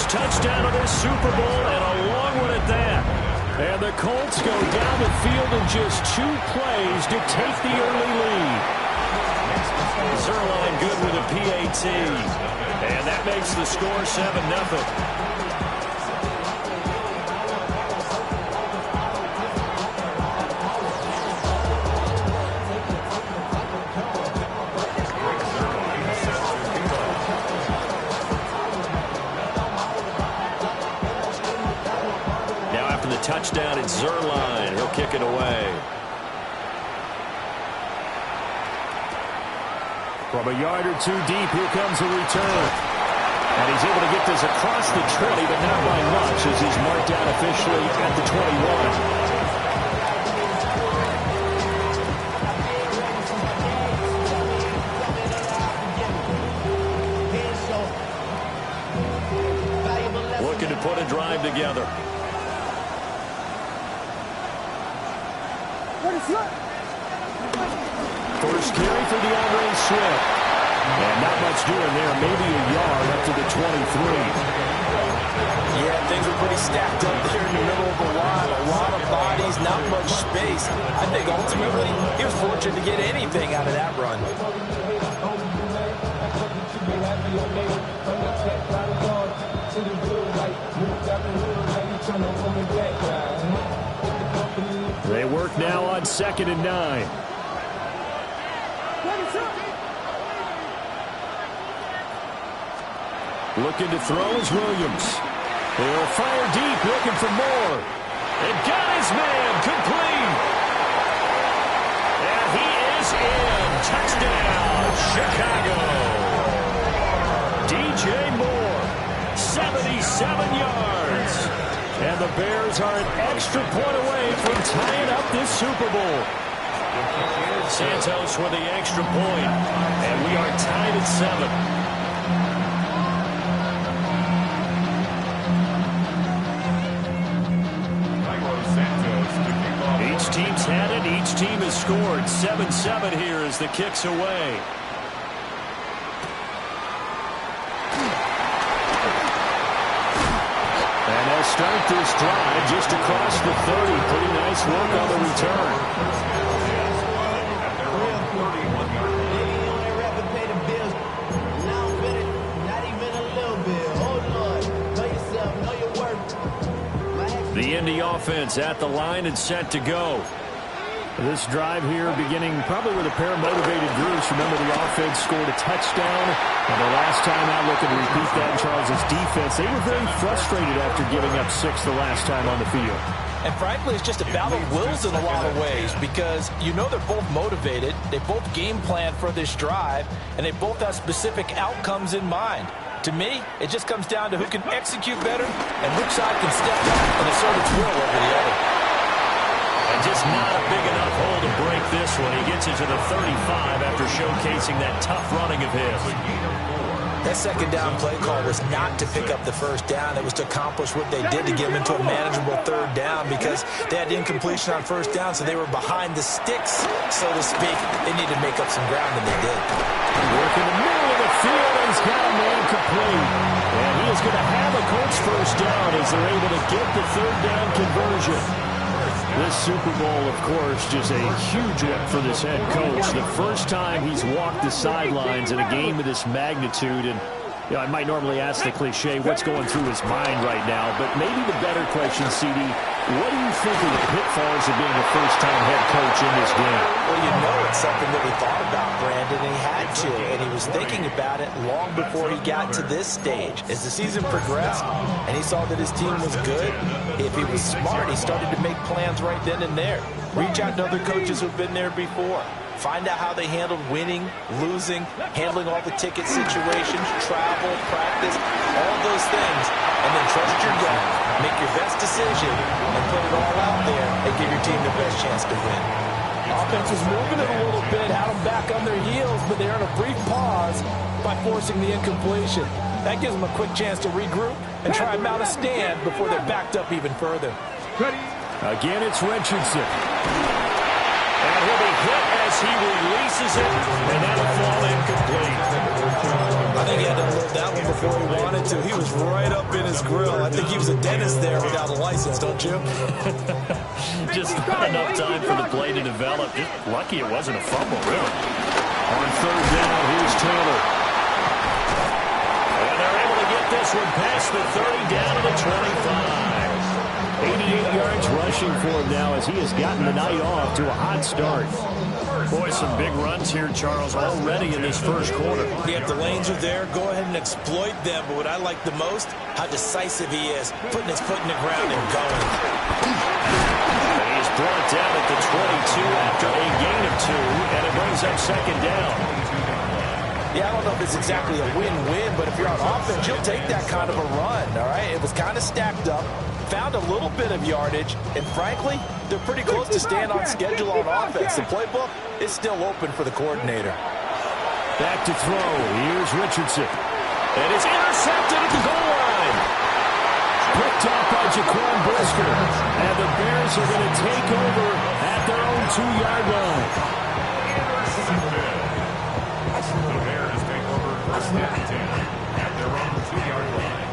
first touchdown of this Super Bowl, and a long one at that. And the Colts go down the field in just 2 plays to take the early lead. Zuerlein good with a PAT. And that makes the score 7-0. Touchdown, it's Zuerlein. He'll kick it away. From a yard or 2 deep, here comes a return. And he's able to get this across the 20, but not by much, as he's marked down officially at the 21. Looking to put a drive together. First carry for DeAndre Swift. And not much doing there. Maybe a yard up to the 23. Yeah, things were pretty stacked up there in the middle of the line. A lot of bodies, not much space. I think ultimately he was fortunate to get anything out of that run. They work now on 2nd and 9. Looking to throw is Williams. He'll fire deep, looking for more. And got his man, complete. And he is in. Touchdown, Chicago. DJ Moore, 77 yards. And the Bears are an extra point away from tying up this Super Bowl. Santos with the extra point. And we are tied at 7. Each team's had it. Each team has scored. 7-7 here as the kick's away. And they'll start this drive just across the 30. Pretty nice work on the return. The Indy offense at the line and set to go. This drive here beginning probably with a pair of motivated groups. Remember, the offense scored a touchdown. And the last time out, looking to repeat that in Charles' defense. They were very frustrated after giving up 6 the last time on the field. And frankly, it's just a battle of wills in a lot of ways, because you know they're both motivated. They both game plan for this drive, and they both have specific outcomes in mind. To me, it just comes down to who can execute better and which side can step up and assert its will over the other. And just not a big enough hole to break this one. He gets it to the 35 after showcasing that tough running of his. That second down play call was not to pick up the first down. It was to accomplish what they did, to get them into a manageable third down, because they had incompletion on first down, so they were behind the sticks, so to speak. They needed to make up some ground, and they did. Work in the middle of the field, and he's got a man complete. And he is going to have a Colts first down as they're able to get the third down conversion. This Super Bowl, of course, just a huge one for this head coach. The first time he's walked the sidelines in a game of this magnitude. And you know, I might normally ask the cliche, what's going through his mind right now? But maybe the better question, CD, what do you think of the pitfalls of being a first-time head coach in this game? Well, you know it's something that he thought about, Brandon, and he had to. And he was thinking about it long before he got to this stage. As the season progressed and he saw that his team was good, if he was smart, he started to make plans right then and there. Reach out to other coaches who've been there before. Find out how they handled winning, losing, handling all the ticket situations, travel, practice, all those things. And then trust your gut, make your best decision, and put it all out there and give your team the best chance to win. Offense was moving it a little bit, had them back on their heels, but they're in a brief pause by forcing the incompletion. That gives them a quick chance to regroup and try and mount a stand before they're backed up even further. Again, it's Richardson. And he'll be hit as he releases it, and that'll fall incomplete. I think he had to load that one before he wanted to. He was right up in his grill. I think he was a dentist there without a license, don't you? Just not enough time for the play to develop. Just lucky it wasn't a fumble, really. On third down, here's Taylor. And they're able to get this one past the 30 down to the 25. 88 yards rushing for him now as he has gotten the night off to a hot start. Boy, some big runs here, Charles, already in this first quarter. Yeah, if the lanes are there, go ahead and exploit them. But what I like the most, how decisive he is, putting his foot in the ground and going. And he's brought down at the 22 after a gain of 2, and it brings up second down. Yeah, I don't know if it's exactly a win-win, but if you're on offense, you'll take that kind of a run, all right? It was kind of stacked up, found a little bit of yardage, and frankly, they're pretty close to staying on schedule on offense. The playbook is still open for the coordinator. Back to throw. Here's Richardson. And it's intercepted at the goal line. Picked up by Jaquan Brisker. And the Bears are going to take over at their own 2-yard line. The Bears take over first and 10 at their own 2-yard line.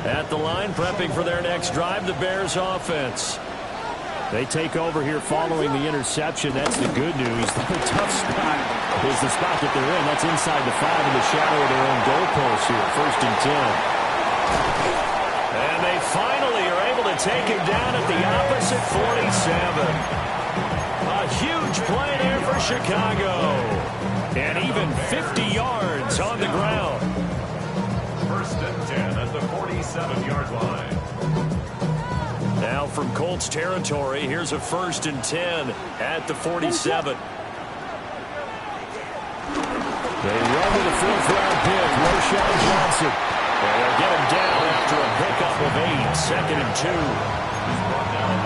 At the line, prepping for their next drive, the Bears offense. They take over here following the interception. That's the good news. The tough spot is the spot that they're in. That's inside the 5 in the shadow of their own goalpost here. First and 10. And they finally are able to take him down at the opposite 47. A huge play there for Chicago. And even 50 yards on the ground. First and 10 at the 47-yard line. Now from Colts territory, here's a first and 10 at the 47. They run to the 4th-round pick, Roschon Johnson. And they'll get him down after a pickup of 8, second and 2.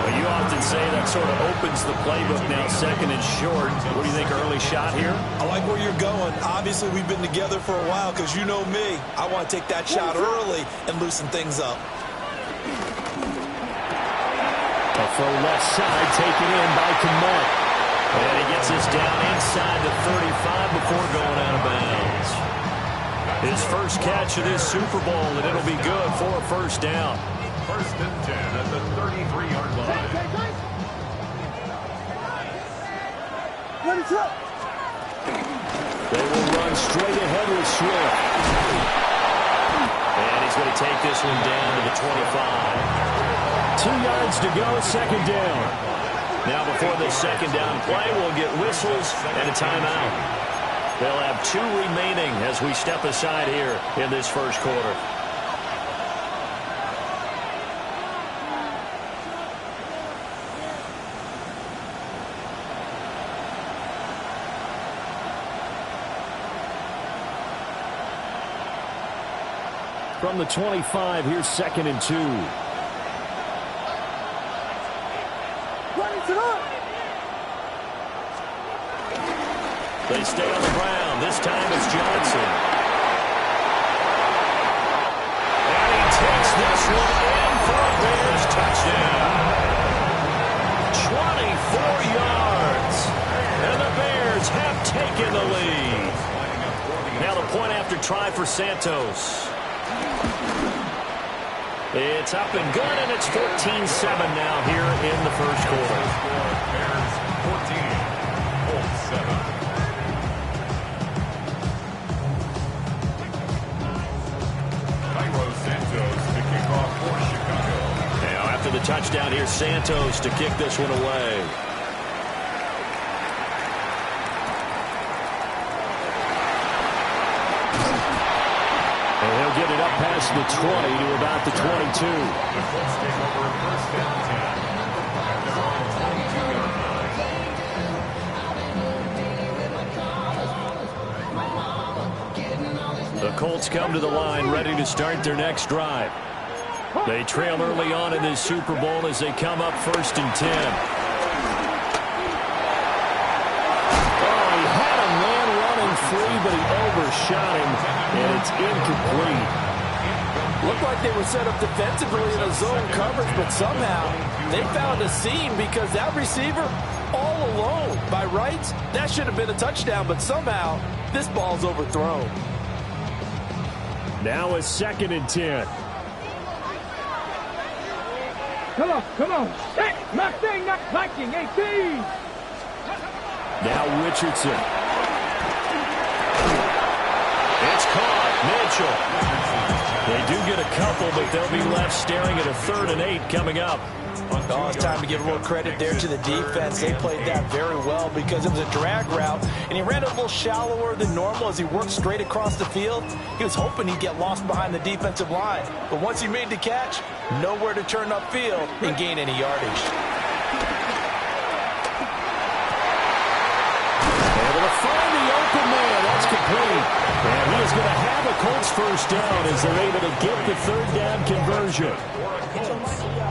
Well, you often say that sort of opens the playbook now, second and short. What do you think, early shot here? I like where you're going. Obviously, we've been together for a while because you know me. I want to take that shot early and loosen things up. A throw left side, taken in by Kmet. And he gets this down inside the 35 before going out of bounds. His first catch of this Super Bowl, and it'll be good for a first down. First and 10 at the 33-yard line. They will run straight ahead with Swift. And he's going to take this one down to the 25. 2 yards to go, second down. Now before this second down play, we'll get whistles and a timeout. They'll have 2 remaining as we step aside here in this first quarter. From the 25, here's second and 2. They stay on the ground. This time it's Johnson. And he takes this one in for a Bears touchdown. 24 yards. And the Bears have taken the lead. Now the point after try for Santos. It's up and good, and it's 14-7 now here in the first quarter. Bears 14, Colts 7. Santos to kick off for Chicago. Now after the touchdown, here's Santos to kick this one away. And he'll get it up past the 20 to about the 22. The Colts take over first and 10 at their own 22-yard line. The Colts come to the line ready to start their next drive. They trail early on in this Super Bowl as they come up first and 10. Oh, he had a man running free, but he overshot him, and it's incomplete. Looked like they were set up defensively in a zone coverage, but somehow they found a seam because that receiver all alone. By rights, that should have been a touchdown, but somehow this ball's overthrown. Now a 2nd and 10. Come on. Set Mustang, not Viking, 18. Now Richardson. It's caught. Mitchell. They do get a couple, but they'll be left staring at a 3rd and 8 coming up. Oh, it's time to give a little credit there to the defense. They played that very well because it was a drag route, and he ran a little shallower than normal as he worked straight across the field. He was hoping he'd get lost behind the defensive line. But once he made the catch, nowhere to turn upfield and gain any yardage. Able to find the open man. That's complete. And he is going to have a Colts first down as they're able to get the 3rd down conversion.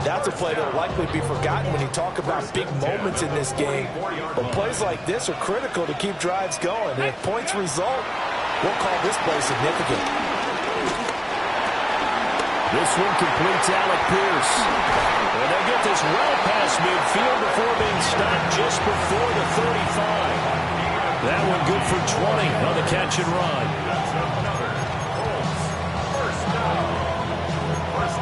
That's a play that will likely be forgotten when you talk about big moments in this game. But plays like this are critical to keep drives going. And if points result, we'll call this play significant. This one completes Alec Pierce. And they get this well past midfield before being stopped just before the 35. That one good for 20 on the catch and run. First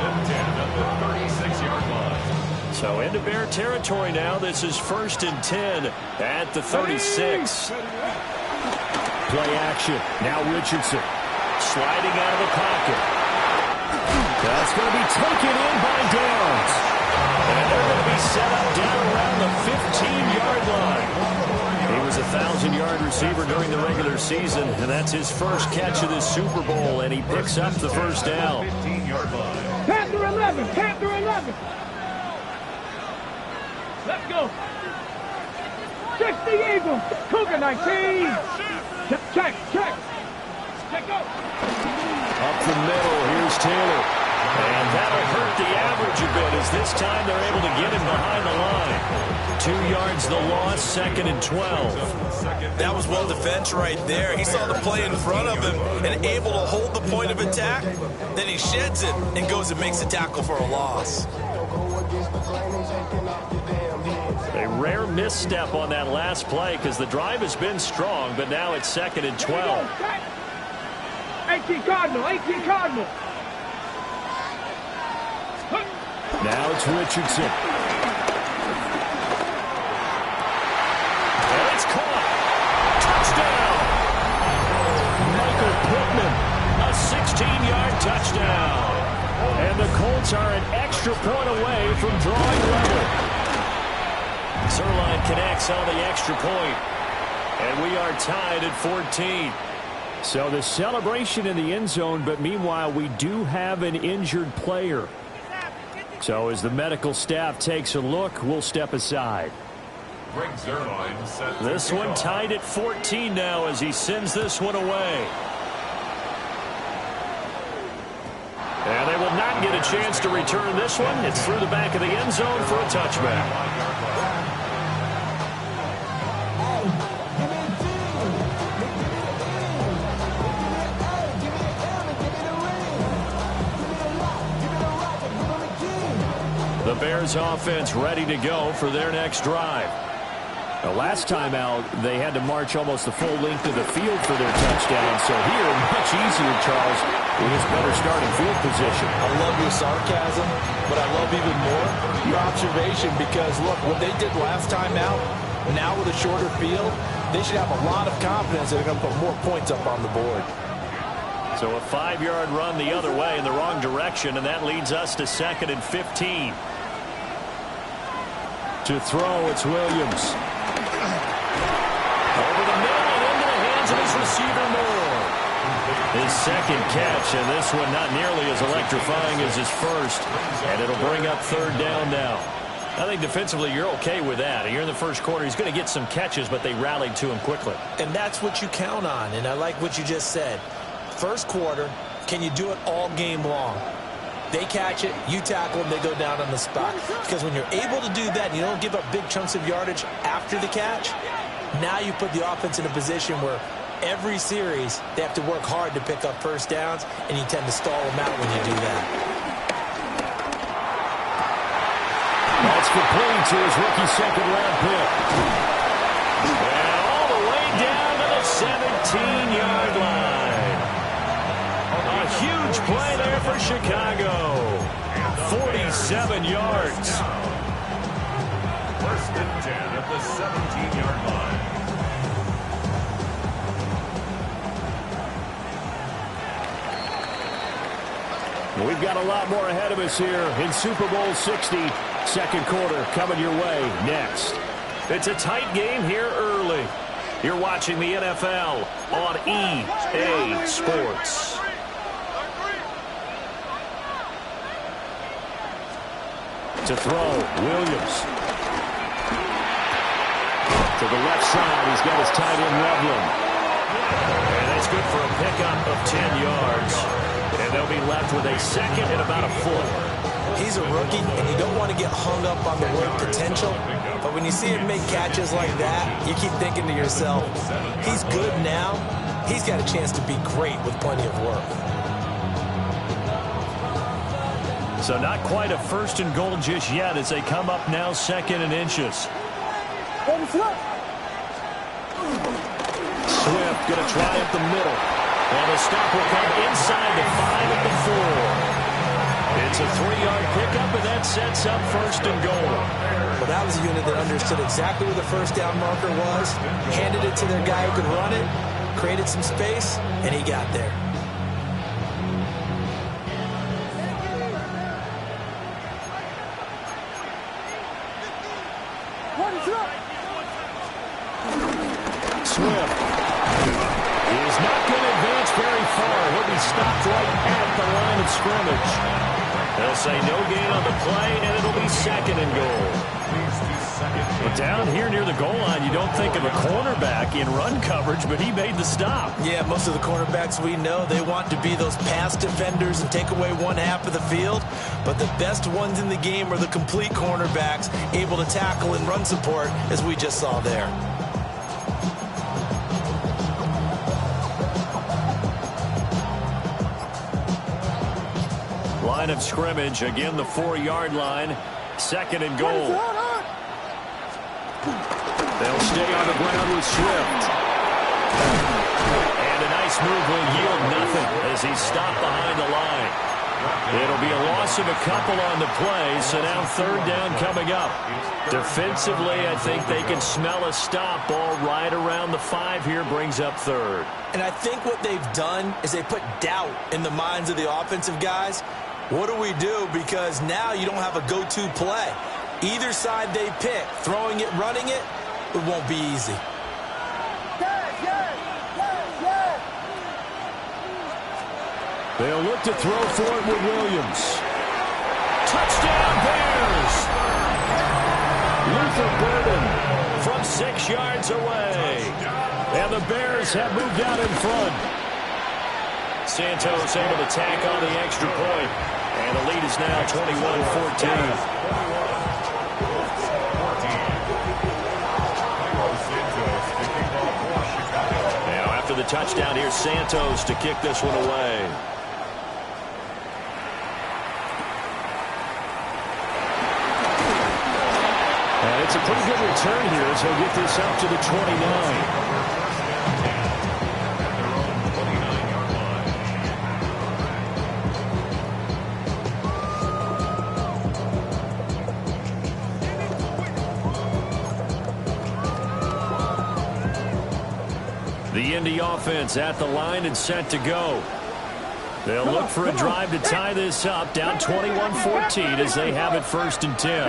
and 10 at the 36-yard line. So into Bear territory now. This is 1st and 10 at the 36. Play action. Now Richardson sliding out of the pocket. That's going to be taken in by Downs. And they're going to be set up down around the 15-yard line. He was a 1,000-yard receiver during the regular season, and that's his first catch of this Super Bowl, and he picks up the first down. 15-yard line. Panther 11. Let's go. 60 Eagles. Cougar 19. Check. Go. Up the middle, here's Taylor. And that'll hurt the average a bit as this time they're able to get him behind the line. 2 yards the loss, 2nd and 12. That was well defense right there. He saw the play in front of him and able to hold the point of attack. Then he sheds it and goes and makes a tackle for a loss. A rare misstep on that last play because the drive has been strong, but now it's 2nd and 12. 18 Cardinal. Now it's Richardson. And it's caught. Touchdown. Michael Pittman, a 16-yard touchdown. And the Colts are an extra point away from drawing level. Zuerlein connects on the extra point. And we are tied at 14. So the celebration in the end zone, but meanwhile we do have an injured player. So as the medical staff takes a look, we'll step aside. Greg Zuerlein set This one tied at 14 now as he sends this one away. And they will not get a chance to return this one. It's through the back of the end zone for a touchback. The Bears offense ready to go for their next drive. The last time out, they had to march almost the full length of the field for their touchdown. So here, much easier, Charles, with his better starting field position. I love your sarcasm, but I love even more your observation because, look, what they did last time out, now with a shorter field, they should have a lot of confidence that they're going to put more points up on the board. So a 5-yard run the other way in the wrong direction, and that leads us to 2nd and 15. To throw, it's Williams. Over the middle and into the hands of his receiver, Moore. His second catch, and this one not nearly as electrifying as his first. And it'll bring up 3rd down now. I think defensively you're okay with that. Here in the first quarter, he's going to get some catches, but they rallied to him quickly. And that's what you count on, and I like what you just said. First quarter, can you do it all game long? They catch it, you tackle them, they go down on the spot. Because when you're able to do that and you don't give up big chunks of yardage after the catch, now you put the offense in a position where every series they have to work hard to pick up first downs, and you tend to stall them out when you do that. That's complete to his rookie second-round pick. And all the way down to the 17-yard line. A huge play there for Chicago. 47 yards. First and 10 at the 17-yard line. We've got a lot more ahead of us here in Super Bowl 60. Second quarter coming your way next. It's a tight game here early. You're watching the NFL on EA Sports. To throw, Williams. To the left side, he's got his tight end, Loveland. And that's good for a pickup of 10 yards. And they'll be left with a second and about a foot. He's a rookie, and you don't want to get hung up on the word potential. But when you see him make catches like that, you keep thinking to yourself, he's good now. He's got a chance to be great with plenty of work. So not quite a first and goal just yet as they come up now second and inches. Swift going to try up the middle. And the stop will come inside the 5 at the 4. It's a 3-yard pickup, and that sets up first and goal. Well, that was a unit that understood exactly where the first down marker was, handed it to their guy who could run it, created some space, and he got there. Swift is not going to advance very far. He'll be stopped right at the line of scrimmage. They'll say no gain on the play, and it'll be second and goal. But down here near the goal line, you don't think of a cornerback in run coverage, but he made the stop. Yeah, most of the cornerbacks we know, they want to be those pass defenders and take away one half of the field. But the best ones in the game are the complete cornerbacks, able to tackle and run support, as we just saw there. Line of scrimmage, again the 4-yard line. Second and goal. They'll stay on the ground with Swift. And a nice move will yield nothing as he's stopped behind the line. It'll be a loss of a couple on the play, so now third down coming up. Defensively, I think they can smell a stop. Ball right around the 5 here, brings up third. And I think what they've done is they put doubt in the minds of the offensive guys. What do we do? Because now you don't have a go-to play. Either side they pick, throwing it, running it, it won't be easy. They'll look to throw for it with Williams. Touchdown Bears! Luther Burden from 6 yards away. And the Bears have moved out in front. Santos able to tack on the extra point. And the lead is now 21-14. Now after the touchdown, here's Santos to kick this one away. And it's a pretty good return here as he'll get this up to the 29. The Indy offense at the line and set to go. They'll look for a drive to tie this up, down 21-14 as they have it first and 10. A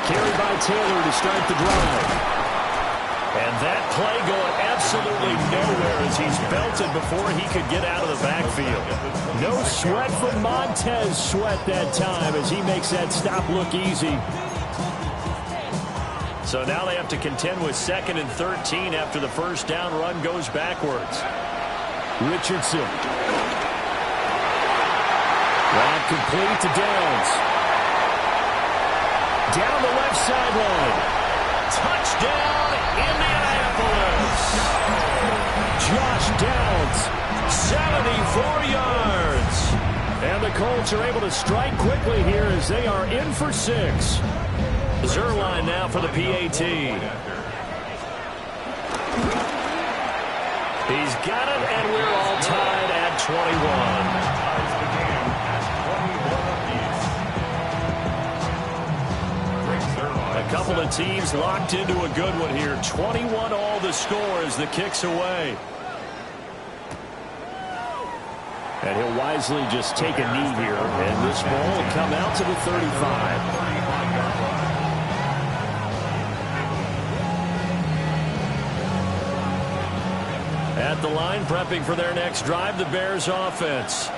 carry by Taylor to start the drive. And that play going absolutely nowhere as he's belted before he could get out of the backfield. No sweat from Montez Sweat that time as he makes that stop look easy. So now they have to contend with 2nd and 13 after the first down run goes backwards. Richardson. Rob complete to Downs. Down the left sideline. Touchdown, Indianapolis. Josh Downs, 74 yards. And the Colts are able to strike quickly here as they are in for 6. Zuerlein now for the PAT. He's got it, and we're all tied at 21. A couple of teams locked into a good one here. 21 all the score as the kick's away. And he'll wisely just take a knee here, and this ball will come out to the 35. At the line, prepping for their next drive, the Bears offense.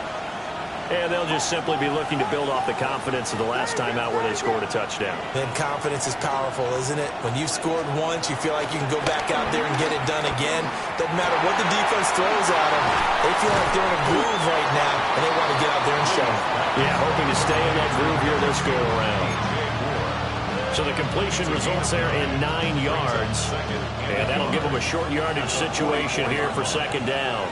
And they'll just simply be looking to build off the confidence of the last time out where they scored a touchdown. And confidence is powerful, isn't it? When you've scored once, you feel like you can go back out there and get it done again. Doesn't matter what the defense throws at them. They feel like they're in a groove right now, and they want to get out there and show it. Yeah, hoping to stay in that groove here this go-around. So the completion results there in 9 yards. And that'll give them a short yardage situation here for second down.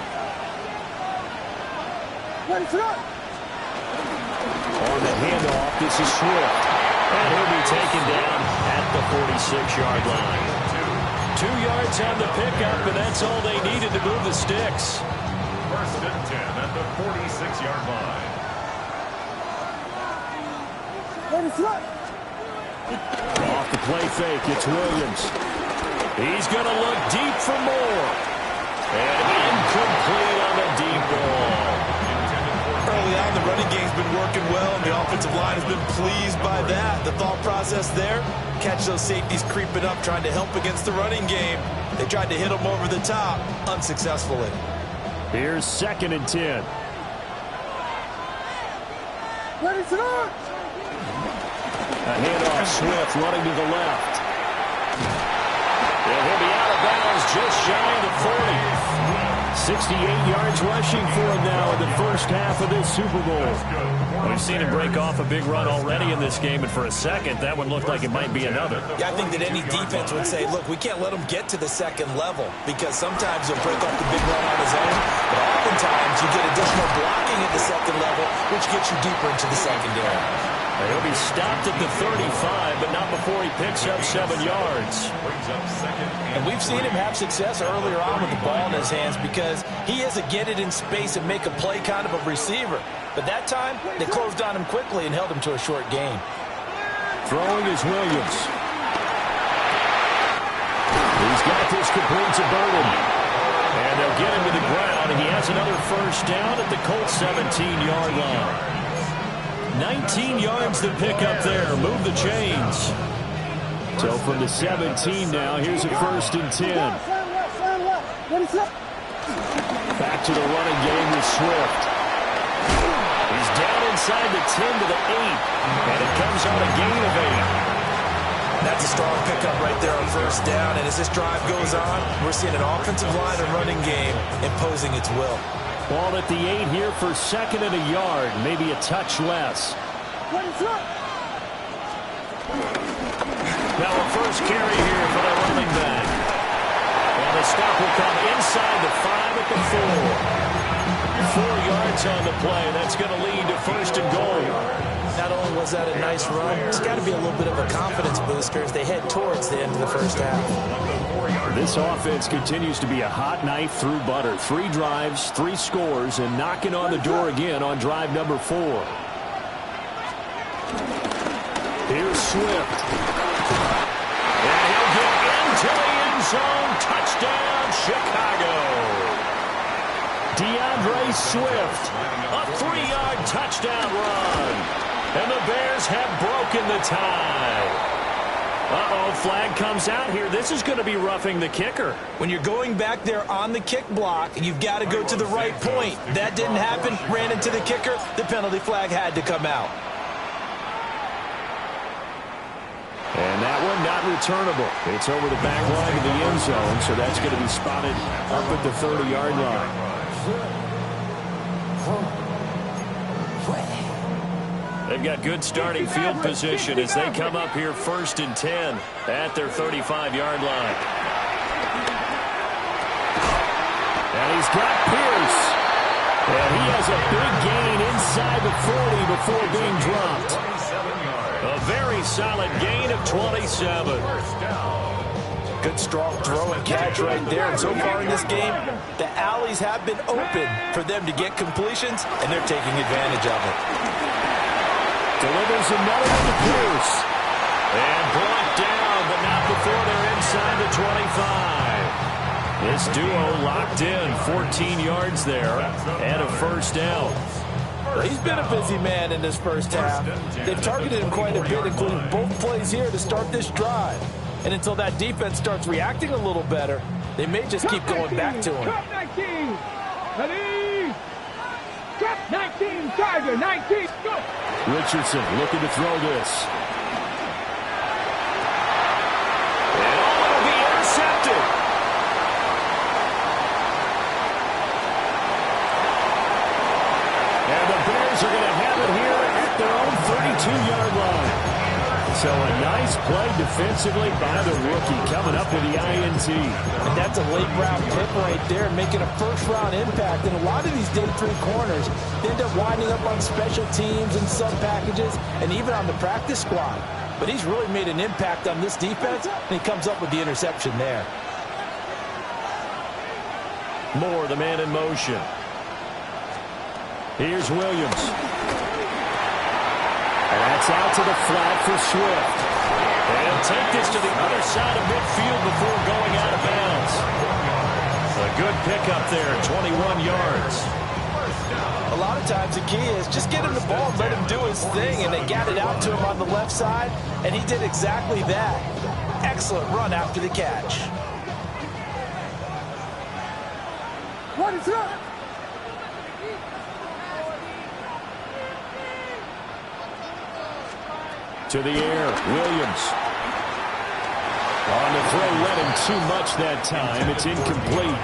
On the handoff, this is Swift. And he'll be taken down at the 46-yard line. 2 yards on the pickup, and that's all they needed to move the sticks. First and 10 at the 46-yard line. Off the play fake, it's Williams. He's going to look deep for more. And incomplete on the deep ball. Early on, the running game's been working well, and the offensive line has been pleased by that. The thought process there, catch those safeties creeping up, trying to help against the running game. They tried to hit them over the top, unsuccessfully. Here's second and 10. A handoff, Swift running to the left. And he'll be out of bounds just shy of the 40. 68 yards rushing for him now in the first half of this Super Bowl. We've seen him break off a big run already in this game, and for a second, that one looked like it might be another. Yeah, I think that any defense would say, look, we can't let him get to the second level, because sometimes he'll break off the big run on his own, but oftentimes you get additional blocking at the second level, which gets you deeper into the secondary. He'll be stopped at the 35, but not before he picks up 7 yards. And we've seen him have success earlier on with the ball in his hands because he is a get it in space and make a play kind of a receiver. But that time, they closed on him quickly and held him to a short gain. Throwing is Williams. He's got this complete to Burden. And they'll get him to the ground, and he has another first down at the Colts 17-yard line. 19 yards to pick up there. Move the chains. So from the 17 now, here's a first and 10. Back to the running game with Swift. He's down inside the 10 to the 8. And it comes on a gain of 8. That's a strong pickup right there on first down. And as this drive goes on, we're seeing an offensive line and running game imposing its will. Ball at the 8 here for second and a yard, maybe a touch less. Now a first carry here for the running back. And the stop will come inside the 5 at the 4. 4 yards on the play. That's going to lead to first and goal. Not only was that a nice run, it's got to be a little bit of a confidence booster as they head towards the end of the first half. This offense continues to be a hot knife through butter. 3 drives, 3 scores, and knocking on the door again on drive number 4. Here's Swift. And he'll get into the end zone. Touchdown, Chicago. DeAndre Swift, a 3-yard touchdown run. And the Bears have broken the tie. Uh-oh, flag comes out here. This is going to be roughing the kicker. When you're going back there on the kick block, you've got to go to the right point. That didn't happen. Ran into the kicker. The penalty flag had to come out. And that one not returnable. It's over the back line of the end zone, so that's going to be spotted up at the 30-yard line. They've got good starting field position as they come up here first and 10 at their 35-yard line. And he's got Pierce. And he has a big gain inside the 40 before being dropped. A very solid gain of 27. Good strong throw and catch right there. And so far in this game, the alleys have been open for them to get completions, and they're taking advantage of it. Delivers another one to Pierce. And brought down, but not before they're inside the 25. This duo locked in, 14 yards there, and a first down. Well, he's been a busy man in this first half. They've targeted him quite a bit, including both plays here to start this drive. And until that defense starts reacting a little better, they may just keep going back to him. Drop 19. Ready? Drop 19. Charger 19. Go. Richardson looking to throw this. And it'll be intercepted. And the Bears are going to have it here at their own 32-yard line. So a nice play defensively by the rookie coming up with the INT. And that's a late-round pick right there, making a first-round impact. And a lot of these day three corners end up winding up on special teams and sub packages and even on the practice squad. But he's really made an impact on this defense, and he comes up with the interception there. Moore, the man in motion. Here's Williams. And that's out to the flat for Swift. And take this to the other side of midfield before going out of bounds. A good pickup there, 21 yards. A lot of times the key is just get him the ball and let him do his thing, and they got it out to him on the left side, and he did exactly that. Excellent run after the catch. What is up? To the air, Williams. On the throw, led him too much that time. It's incomplete.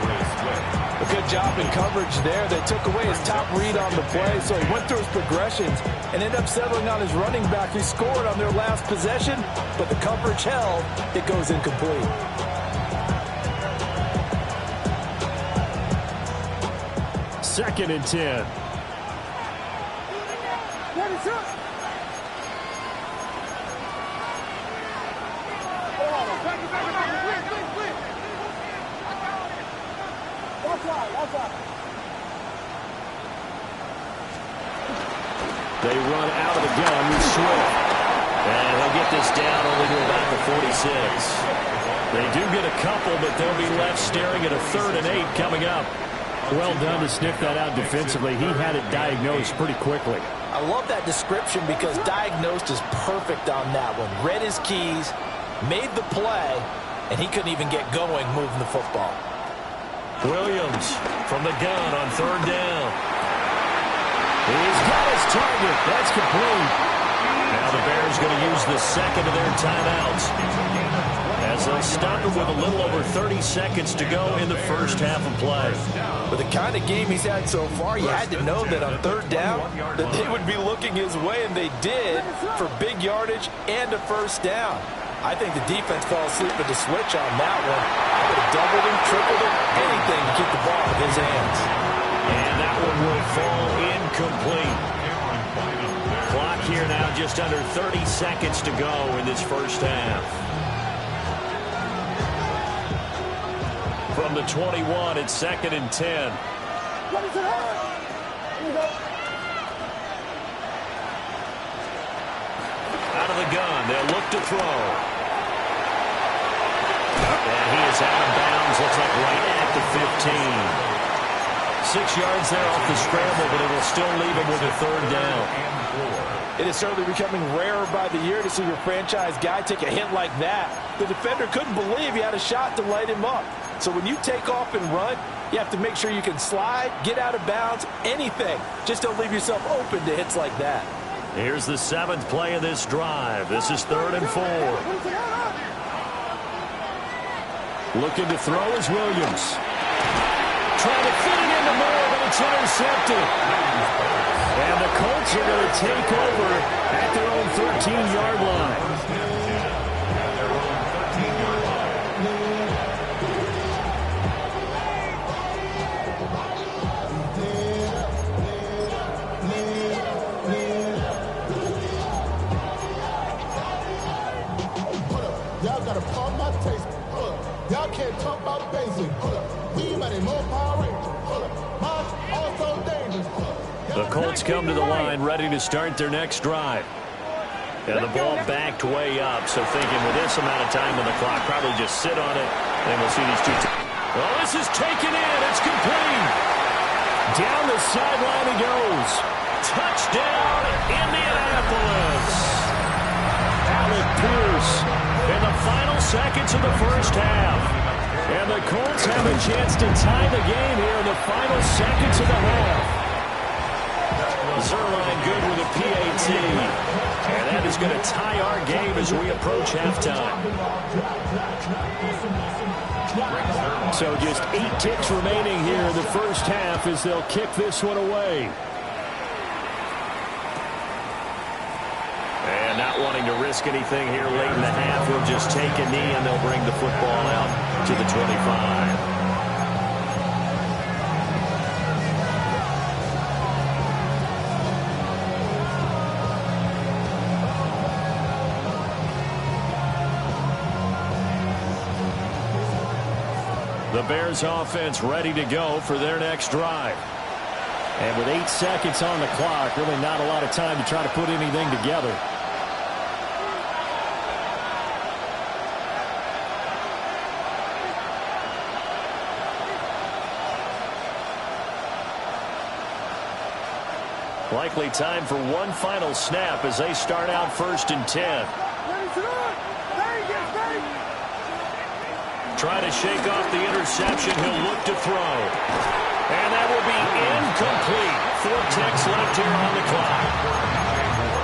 A good job in coverage there. They took away his top read on the play, so he went through his progressions and ended up settling on his running back, who scored on their last possession, but the coverage held. It goes incomplete. Second and 10. What is up? They run out of the gun with Swift. And he'll get this down only to about the 46. They do get a couple, but they'll be left staring at a 3rd and 8 coming up. Well done to sniff that out defensively. He had it diagnosed pretty quickly. I love that description because diagnosed is perfect on that one. Read his keys, made the play, and he couldn't even get going moving the football. Williams from the gun on 3rd down. He's got his target. That's complete. Now the Bears going to use the second of their timeouts as they'll stop him with a little over 30 seconds to go in the first half of play. With the kind of game he's had so far, you had to know that on 3rd down that they would be looking his way, and they did, for big yardage and a first down. I think the defense fell asleep at the switch on that one. I would have doubled him, tripled him, anything to keep the ball in his hands. And that one will fall incomplete. Clock here now just under 30 seconds to go in this first half. From the 21, it's 2nd and 10. What is it? Here we go. Out of the gun, they'll look to throw. And he is out of bounds, looks like right at the 15. 6 yards there off the scramble, but it will still leave him with a 3rd down. It is certainly becoming rarer by the year to see your franchise guy take a hit like that. The defender couldn't believe he had a shot to light him up. So when you take off and run, you have to make sure you can slide, get out of bounds, anything. Just don't leave yourself open to hits like that. Here's the 7th play of this drive. This is 3rd and 4. Looking to throw is Williams. Trying to fit it into Moore, but it's intercepted. And the Colts are going to take over at their own 13-yard line. The Colts come to the line ready to start their next drive. And the ball backed way up, so thinking with this amount of time on the clock, probably just sit on it, and we'll see these two. Well, this is taken in. It's complete. Down the sideline he goes. Touchdown, Indianapolis. Alec Pierce in the final seconds of the first half. And the Colts have a chance to tie the game here in the final seconds of the half. Zuerlein good with a PAT. And that is going to tie our game as we approach halftime. So just 8 ticks remaining here in the first half as they'll kick this one away. And not wanting to risk anything here late in the half, he'll just take a knee and they'll bring the football out to the 25. The Bears offense ready to go for their next drive. And with 8 seconds on the clock, really not a lot of time to try to put anything together. Likely time for one final snap as they start out 1st and 10. Try to shake off the interception. He'll look to throw. And that will be incomplete. 4 ticks left here on the clock.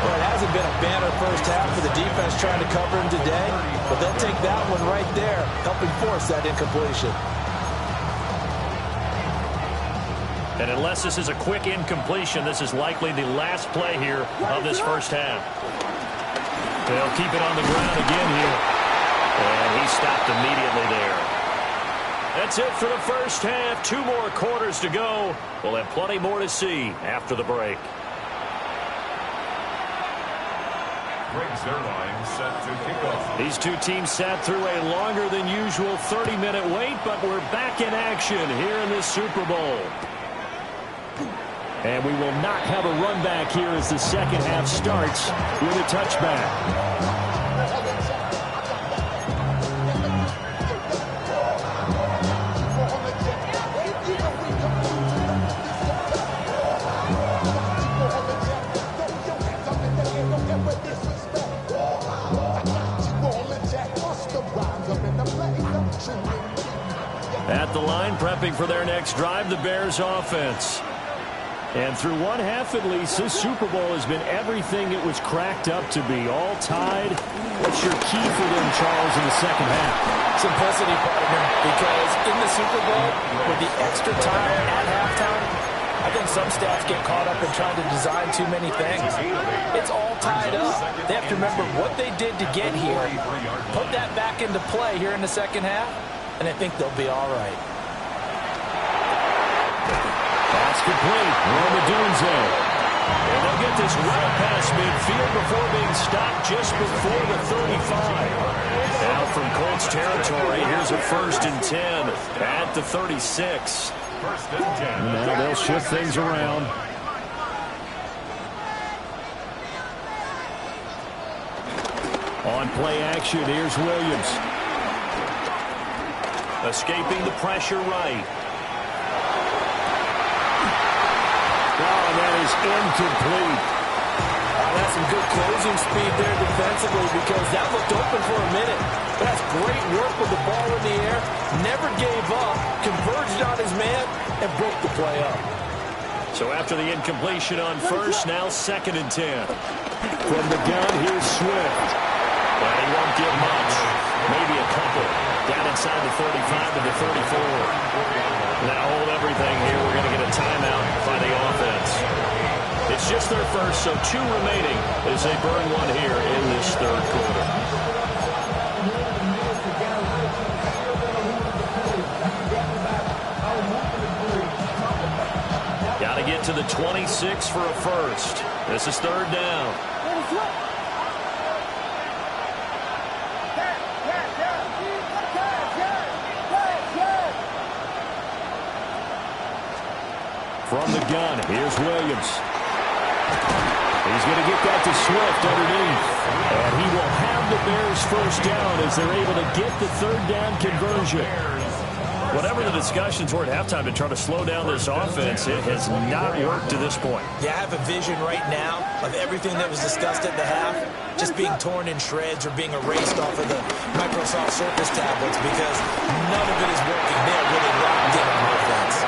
Well, it hasn't been a banner first half for the defense trying to cover him today, but they'll take that one right there, helping force that incompletion. And unless this is a quick incompletion, this is likely the last play here of this first half. They'll keep it on the ground again here. And he stopped immediately there. That's it for the first half. 2 more quarters to go. We'll have plenty more to see after the break. Greg Zuerlein set to kick off. These two teams sat through a longer than usual 30-minute wait, but we're back in action here in this Super Bowl. And we will not have a run back here as the second half starts with a touchback. At the line, prepping for their next drive, the Bears offense. And through one half at least, this Super Bowl has been everything it was cracked up to be. All tied. What's your key for them, Charles, in the second half? Simplicity, partner, because in the Super Bowl, with the extra time at halftime, I think some staffs get caught up in trying to design too many things. It's all tied up. They have to remember what they did to get here, put that back into play here in the second half, and I think they'll be all right. Pass complete. Rome Odunze. And they'll get this right past midfield before being stopped just before the 35. Now from Colts territory, here's a 1st and 10 at the 36. 1st and 10. Now they'll shift things around. On play action, here's Williams. Escaping the pressure right. Oh, that is incomplete. That's some good closing speed there defensively because that looked open for a minute. But that's great work with the ball in the air. Never gave up, converged on his man, and broke the play up. So after the incompletion on 1st, now 2nd and 10. From the gun, here's Swift. Well, he won't get much. Maybe a couple. Down inside the 35 to the 34. Now hold everything here. We're going to get a timeout by the offense. It's just their first, so 2 remaining as they burn one here in this 3rd quarter. Got to get to the 26 for a 1st. This is 3rd down. From the gun. Here's Williams. He's going to get that to Swift underneath. And he will have the Bears first down as they're able to get the third down conversion. Whatever the discussions were at halftime to try to slow down this offense, it has not worked to this point. Yeah, I have a vision right now of everything that was discussed at the half just being torn in shreds or being erased off of the Microsoft Surface tablets because none of it is working. They're really locked in on offense.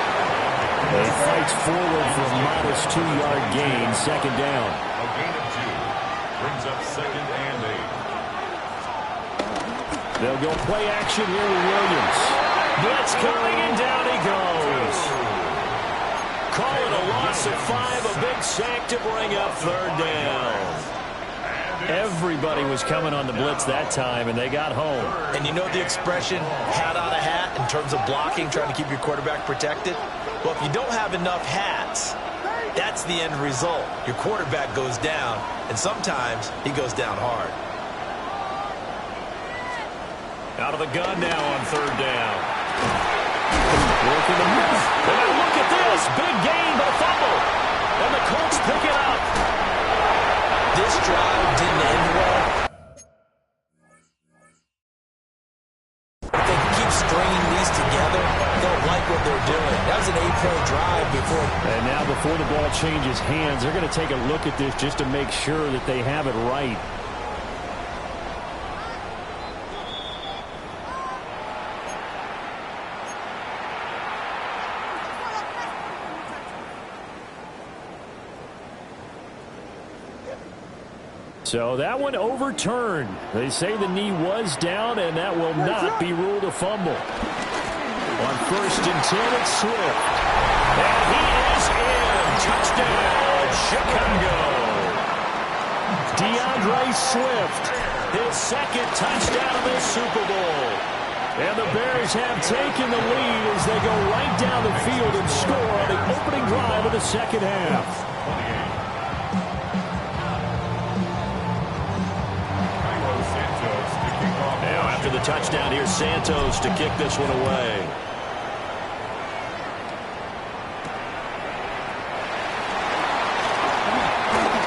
He fights forward for a modest 2-yard gain, second down. A gain of 2 brings up 2nd and 8. They'll go play action here with Williams. Blitz coming, and down he goes. Call it a loss of 5, a big sack to bring up third down. Everybody was coming on the blitz that time, and they got home. And you know the expression, hat on a hat, in terms of blocking, trying to keep your quarterback protected? Well, if you don't have enough hats, that's the end result. Your quarterback goes down, and sometimes he goes down hard. Out of the gun now on third down. Working the middle. And look at this. Big gain, but a fumble. And the Colts pick it up. This drive didn't end well. If they keep stringing these together, they'll like what they're doing. That was an 8-point drive before. And now before the ball changes hands, they're going to take a look at this just to make sure that they have it right. So that one overturned. They say the knee was down, and that will not be ruled a fumble. On 1st and 10, it's Swift. And he is in. Touchdown, Chicago. DeAndre Swift, his 2nd touchdown of this Super Bowl. And the Bears have taken the lead as they go right down the field and score on the opening drive of the second half. After the touchdown, here's Santos to kick this one away.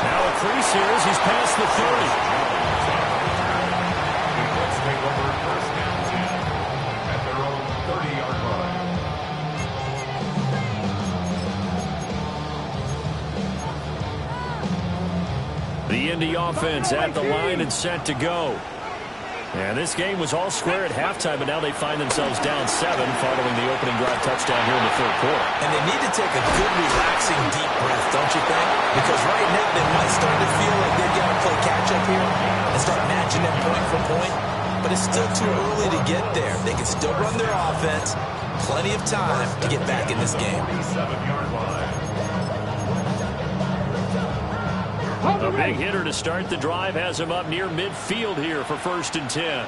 Now a crease here as he's past the 30. Let's take over 1st and 10 at their own 30-yard line. The Indy offense at the line and set to go. And this game was all square at halftime, but now they find themselves down 7 following the opening drive touchdown here in the third quarter. And they need to take a good, relaxing, deep breath, don't you think? Because right now they might start to feel like they've got to play catch-up here and start matching them point for point. But it's still too early to get there. They can still run their offense. Plenty of time to get back in this game. 7-yard line. A big hitter to start the drive has him up near midfield here for 1st and 10.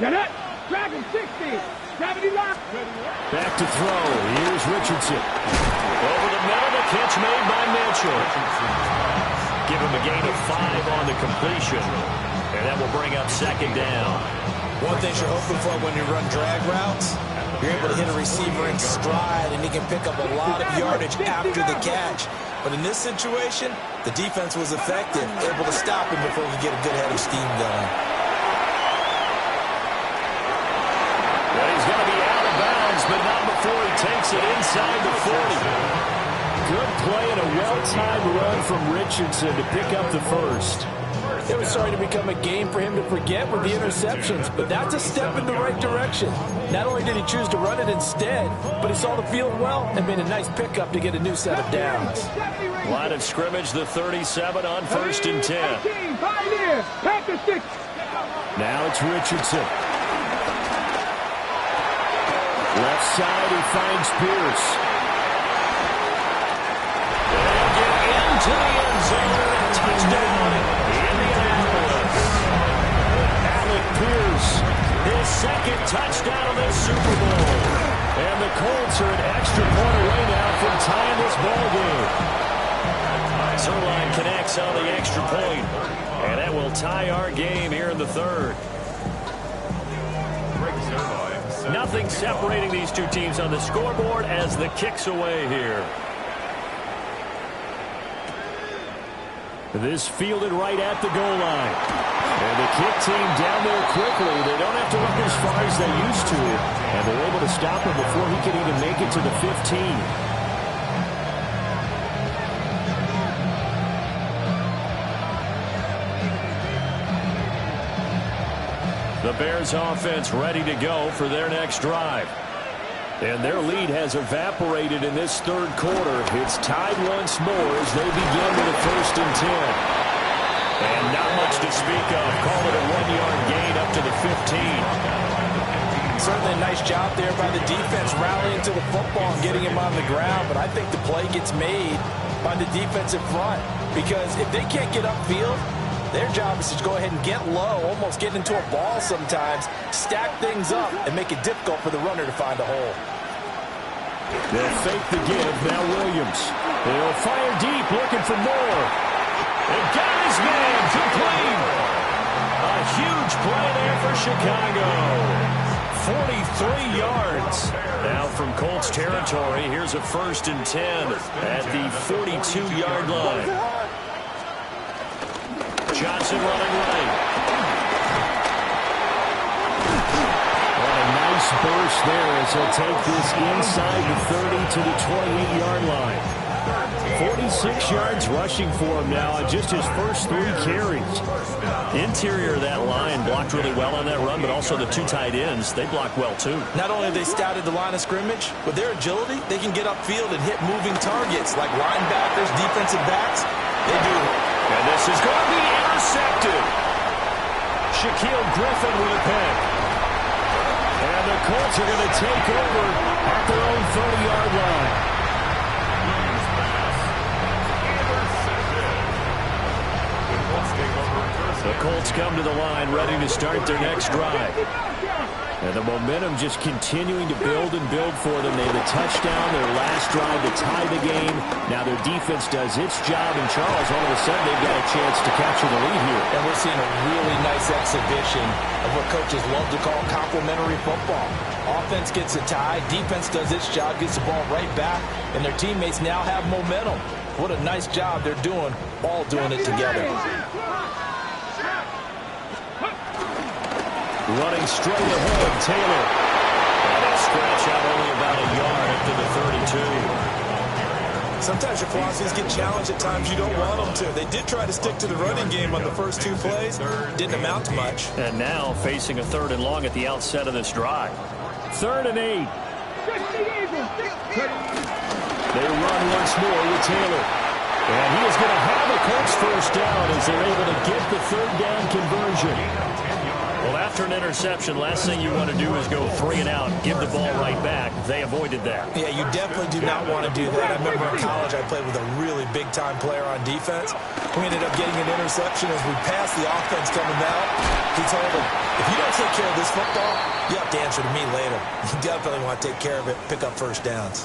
Get it. Drag him 60. 70 left. Back to throw. Here's Richardson. Over the middle, the catch made by Mitchell. Give him a gain of 5 on the completion. And that will bring up second down. One thing you're hoping for when you run drag routes, you're able to hit a receiver in stride, and he can pick up a lot of yardage after the catch. But in this situation, the defense was effective, able to stop him before he could get a good head of steam going. Well, he's going to be out of bounds, but not before he takes it inside the 40. Good play and a well-timed run from Richardson to pick up the first. It was starting to become a game for him to forget with the interceptions, but that's a step in the right direction. Not only did he choose to run it instead, but he saw the field well and made a nice pickup to get a new set of downs. Line of scrimmage, the 37 on 1st and 10. Now it's Richardson. Left side, he finds Pierce. They'll get into the end zone. Touchdown, Indianapolis. Alec Pierce, his 2nd touchdown of this Super Bowl. And the Colts are an extra point away now from tying this ball game. Zuerlein connects on the extra point. And that will tie our game here in the third. Nothing separating these two teams on the scoreboard as the kick's away here. This fielded right at the goal line. And the kick team down there quickly. They don't have to run as far as they used to. And they're able to stop him before he can even make it to the 15. The Bears offense ready to go for their next drive. And their lead has evaporated in this third quarter. It's tied once more as they begin with a 1st and 10. And not much to speak of. Call it a 1-yard gain up to the 15. Certainly a nice job there by the defense rallying to the football and getting him on the ground. But I think the play gets made by the defensive front. Because if they can't get upfield, their job is to go ahead and get low, almost get into a ball sometimes, stack things up, and make it difficult for the runner to find a hole. They'll fake the give. Now Williams. They'll fire deep, looking for more. They got his man complete. A huge play there for Chicago. 43 yards. Now from Colts territory, here's a 1st and 10 at the 42-yard line. Johnson running right. What a nice burst there as he'll take this inside the 30 to the 28-yard line. 46 yards rushing for him now on just his first 3 carries. Interior of that line blocked really well on that run, but also the 2 tight ends, they blocked well too. Not only have they scouted the line of scrimmage, with their agility, they can get upfield and hit moving targets like linebackers, defensive backs. They do. And this is going to be intercepted. Shaquille Griffin with a pick. And the Colts are going to take over at their own 30-yard line. The Colts come to the line ready to start their next drive. And the momentum just continuing to build and build for them. They have a touchdown, their last drive to tie the game. Now their defense does its job, and Charles, all of a sudden, they've got a chance to capture the lead here. And we're seeing a really nice exhibition of what coaches love to call complementary football. Offense gets a tie, defense does its job, gets the ball right back, and their teammates now have momentum. What a nice job they're doing, all doing it together. Running straight ahead, Taylor. And a stretch out only about a yard up to the 32. Sometimes your philosophies get challenged at times you don't want them to. They did try to stick to the running game on the first 2 plays. Didn't amount to much. And now facing a 3rd and long at the outset of this drive. 3rd and 8. They run once more with Taylor. And he is going to have a Colts 1st down as they're able to get the 3rd down conversion. Well, after an interception, last thing you want to do is go 3 and out, give the ball right back. They avoided that. Yeah, you definitely do not want to do that. I remember in college I played with a really big-time player on defense. We ended up getting an interception as we passed the offense coming out. He told him, if you don't take care of this football, you have to answer to me later. You definitely want to take care of it, pick up 1st downs.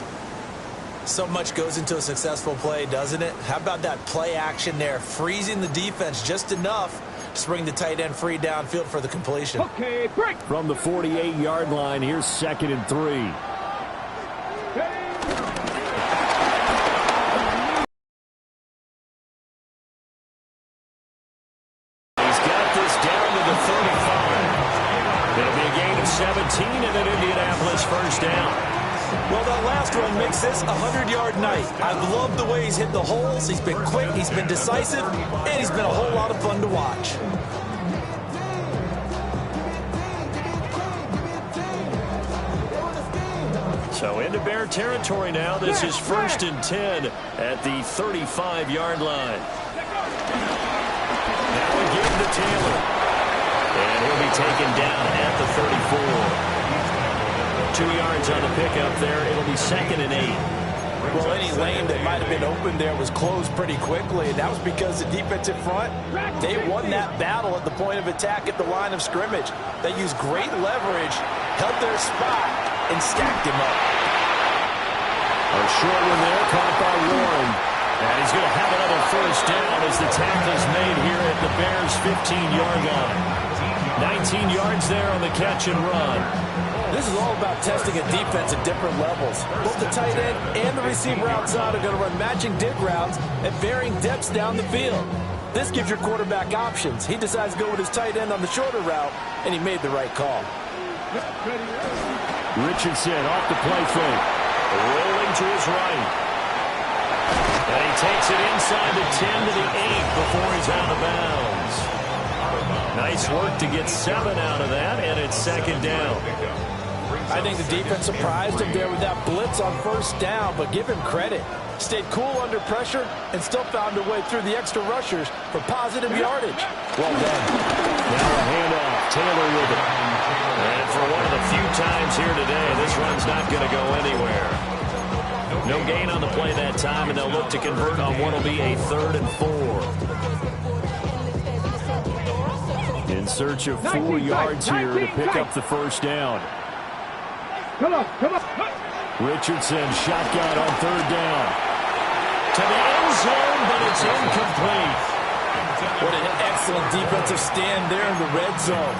So much goes into a successful play, doesn't it? How about that play action there, freezing the defense just enough to bring the tight end free downfield for the completion. Okay, break. From the 48-yard line, here's 2nd and 3. He's got this down to the 35. It'll be a gain of 17 and an Indianapolis 1st down. Well, that last run makes this a 100-yard night. I've loved the way he's hit the holes. He's been quick, he's been decisive, and he's been a whole lot of fun to watch. So into Bear territory now. This is 1st and 10 at the 35-yard line. Now again to Taylor. And he'll be taken down at the 34. 2 yards on the pickup there. It'll be 2nd and 8. Well, any lane that might have been open there was closed pretty quickly, and that was because the defensive front, they won that battle at the point of attack at the line of scrimmage. They used great leverage, held their spot, and stacked him up. A short one there, caught by Warren. And he's going to have another 1st down as the tackle is made here at the Bears' 15-yard line. 19 yards there on the catch and run. This is all about testing a defense at different levels. Both the tight end and the receiver outside are going to run matching dig routes at varying depths down the field. This gives your quarterback options. He decides to go with his tight end on the shorter route, and he made the right call. Richardson off the play fake. Rolling to his right. And he takes it inside the 10 to the 8 before he's out of bounds. Nice work to get 7 out of that, and it's second down. I think the defense surprised him there with that blitz on first down, but give him credit. Stayed cool under pressure and still found a way through the extra rushers for positive yardage. Well done. Now a handoff. Taylor with it. And for one of the few times here today, this run's not going to go anywhere. No gain on the play that time, and they'll look to convert on what will be a 3rd and 4. In search of 4 yards here to pick up the first down. Come on, come on. Richardson shotgun on 3rd down. To the end zone, but it's incomplete. What an excellent defensive stand there in the red zone.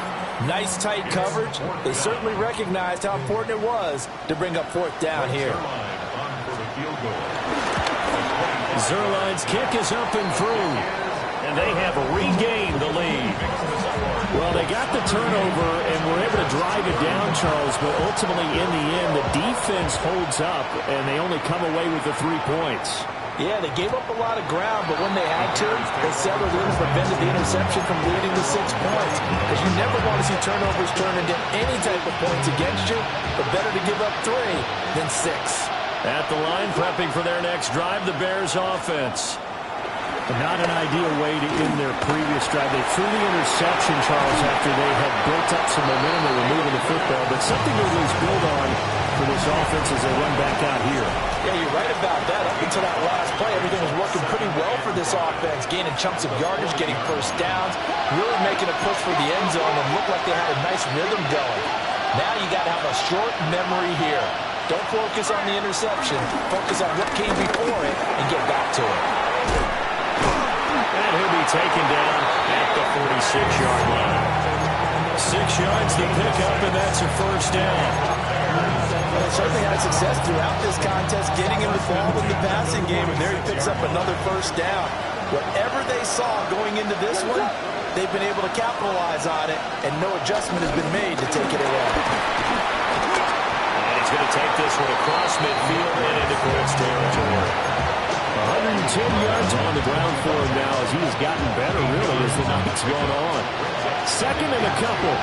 Nice tight coverage. They certainly recognized how important it was to bring up 4th down here. Zuerlein's kick is up and through. And they have regained the lead. Well, they got the turnover and were able to drive it down, Charles, but ultimately in the end, the defense holds up, and they only come away with the 3 points. Yeah, they gave up a lot of ground, but when they had to, they settled in and prevented the interception from leading to 6 points. Because you never want to see turnovers turn into any type of points against you, but better to give up 3 than 6. At the line, prepping for their next drive, the Bears offense. Not an ideal way to end their previous drive. They threw the interception, Charles, after they had built up some momentum and were moving the football, but something to at least build on for this offense as they run back out here. Yeah, you're right about that. Up until that last play, everything was working pretty well for this offense, gaining chunks of yardage, getting first downs, really making a push for the end zone, and looked like they had a nice rhythm going. Now you got to have a short memory here. Don't focus on the interception. Focus on what came before it and get back to it. And he'll be taken down at the 46-yard line. 6 yards to pick up, and that's a first down. They certainly had success throughout this contest, getting him the ball in the passing game, and there he picks up another first down. Whatever they saw going into this one, they've been able to capitalize on it, and no adjustment has been made to take it away. And he's going to take this one across midfield and into Colts territory. 110 yards on the ground for him now as he has gotten better, really, as the night's gone on. 2nd and a couple.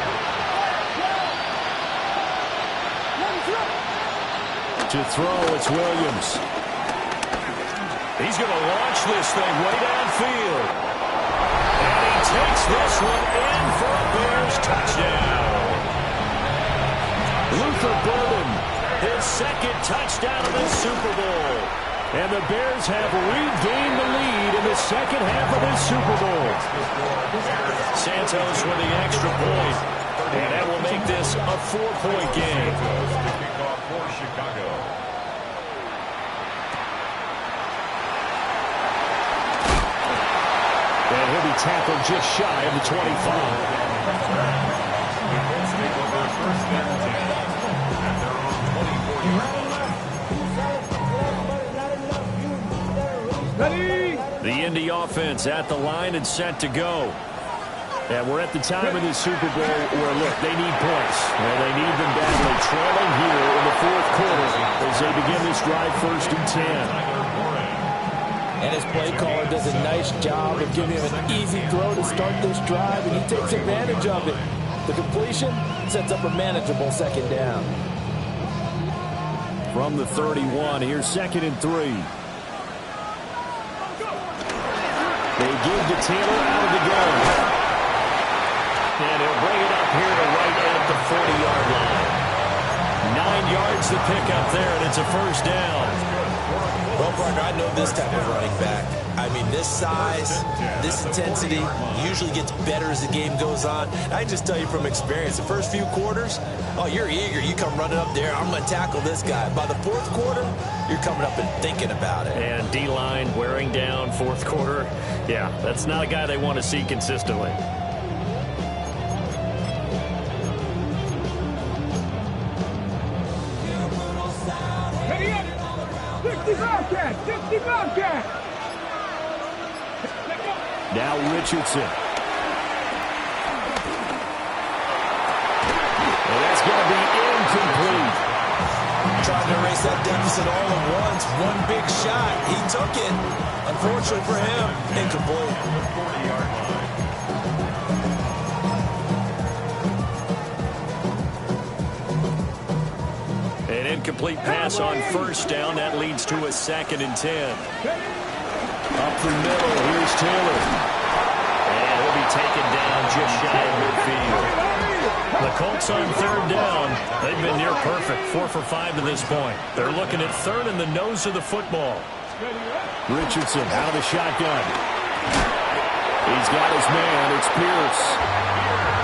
To throw, it's Williams. He's going to launch this thing way downfield. And he takes this one in for a Bears touchdown. Luther Burden, his 2nd touchdown of the Super Bowl. And the Bears have regained the lead in the second half of this Super Bowl. Santos with the extra point. And that will make this a 4-point game. And he'll be tackled just shy of the 25. The Indy offense at the line and set to go. And we're at the time of this Super Bowl where, look, they need points. Well, they need them badly. Trailing here in the 4th quarter as they begin this drive 1st and 10. And his play caller does a nice job of giving him an easy throw to start this drive, and he takes advantage of it. The completion sets up a manageable 2nd down. From the 31, here's 2nd and 3. They give to Taylor out of the gun. And he'll bring it up here to right at the 40-yard line. 9 yards to pick up there, and it's a first down. Well, partner, I know this type of running back. I mean, this size, this intensity usually gets better as the game goes on. I just tell you from experience, the first few quarters, oh, you're eager. You come running up there, I'm going to tackle this guy. By the 4th quarter, you're coming up and thinking about it. And D-line wearing down 4th quarter. Yeah, that's not a guy they want to see consistently. Ready up. 60 Bobcat. 60 Bobcat. Now Richardson. And that's going to be incomplete. Trying to erase that deficit all at once. One big shot. He took it. Unfortunately for him, incomplete. An incomplete pass on first down. That leads to a 2nd and 10. Up the middle, here's Taylor. And he'll be taken down just shy of midfield. The Colts on 3rd down. They've been near perfect, 4 for 5 to this point. They're looking at 3rd in the nose of the football. Richardson out of the shotgun. He's got his man. It's Pierce.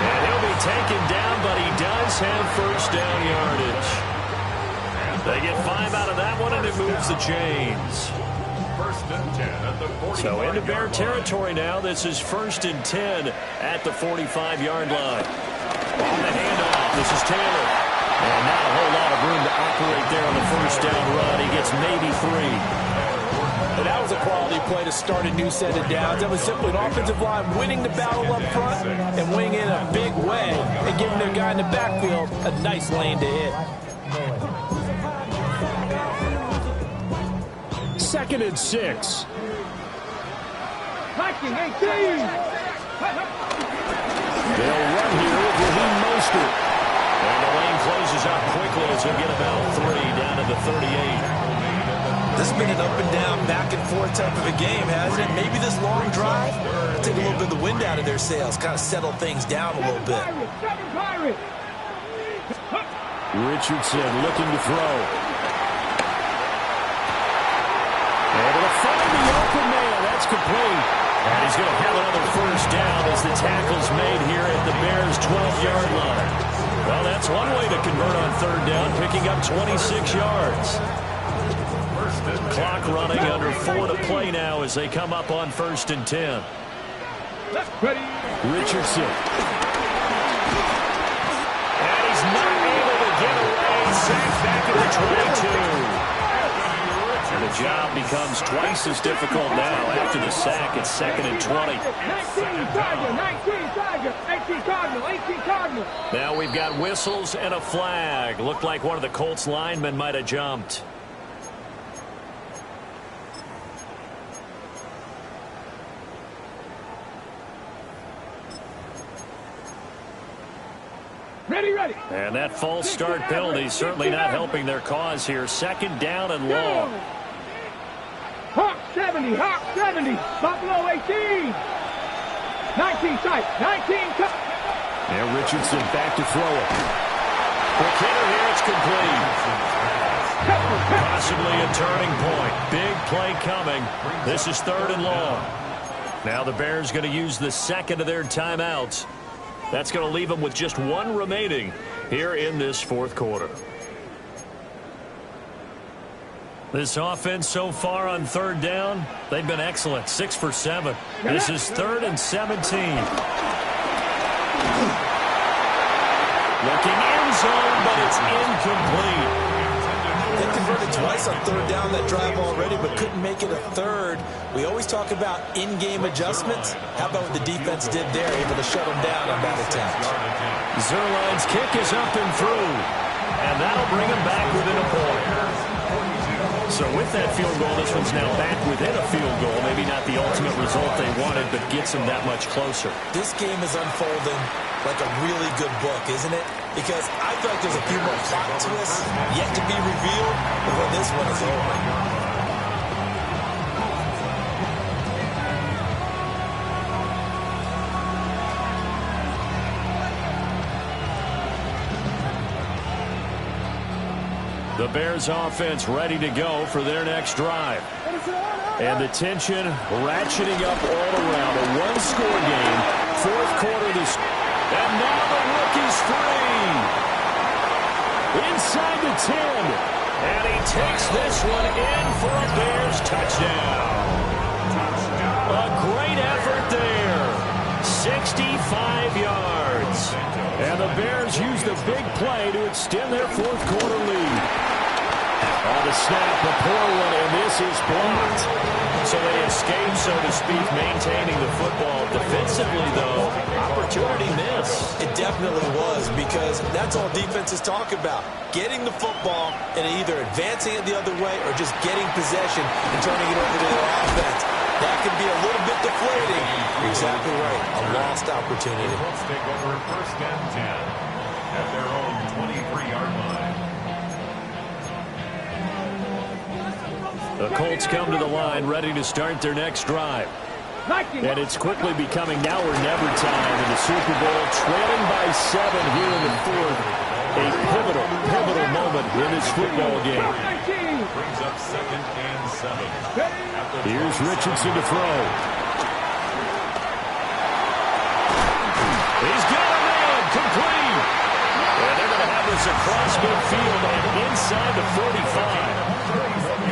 And he'll be taken down, but he does have first down yardage. They get 5 out of that one, and it moves the chains. So into Bear territory now. This is 1st and 10 at the 45-yard line. On the handoff, this is Taylor. And not a whole lot of room to operate there on the first down run. He gets maybe 3. And that was a quality play to start a new set of downs. That was simply an offensive line winning the battle up front and winning in a big way and giving their guy in the backfield a nice lane to hit. 2nd and 6. Viking 18. They'll run here with Raheem Mostert. And the lane closes up quickly as he'll get about 3 down to the 38. This has been an up and down, back and forth type of a game, hasn't it? Maybe this long drive will take a little bit of the wind out of their sails, kind of settle things down a little bit. Richardson looking to throw. Able to find the open man. That's complete. And he's going to have another first down as the tackle's made here at the Bears' 12-yard line. Well, that's one way to convert on 3rd down, picking up 26 yards. Clock running, under 4 to play now as they come up on 1st and 10. Richardson. And he's not able to get away. Sacked back at the 22. And the job becomes twice as difficult now after the sack. It's 2nd and 20. 18 Cardinal. Now we've got whistles and a flag. Looked like one of the Colts linemen might have jumped. Ready. And that false start penalty certainly not helping their cause here. 2nd down and long. Hawk 70. Buffalo 18. 19 tight. 19 cut. And Richardson back to throw it. Quick hitter here. It's complete. Possibly a turning point. Big play coming. This is 3rd and long. Now the Bears going to use the 2nd of their timeouts. That's going to leave them with just 1 remaining here in this 4th quarter. This offense so far on 3rd down, they've been excellent. 6 for 7. This is 3rd and 17. Looking end zone, but it's incomplete. They converted twice on 3rd down that drive already, but couldn't make it a 3rd. We always talk about in-game adjustments. How about what the defense did there, able to shut them down on that attempt? Zuerlein's kick is up and through, and that'll bring them back within a point. So with that field goal, this one's now back within a field goal. Maybe not the ultimate result they wanted, but gets them that much closer. This game is unfolding like a really good book, isn't it? Because I feel like there's a few more plot twists yet to be revealed before this one is over. The Bears offense ready to go for their next drive. And the tension ratcheting up all around. A one-score game. 4th quarter this. And now the rookie's free. Inside the 10. And he takes this one in for a Bears touchdown. A great effort there. 65 yards. And the Bears use the big play to extend their 4th quarter lead. On the snap, a poor one, and this is blocked. So they escape, so to speak, maintaining the football. Defensively, though, opportunity miss. It definitely was, because that's all defenses talk about. Getting the football and either advancing it the other way or just getting possession and turning it over to their offense. That can be a little bit deflating. You're exactly right. A lost opportunity. Let's take over 1st and 10 at their own 23-yard line. The Colts come to the line, ready to start their next drive. And it's quickly becoming now or never time in the Super Bowl, trailing by 7 here in the 4th. A pivotal moment in this football game. Brings up 2nd and 7. Here's Richardson to throw. He's got a man, complete. And they're going to have this across midfield and inside the 45.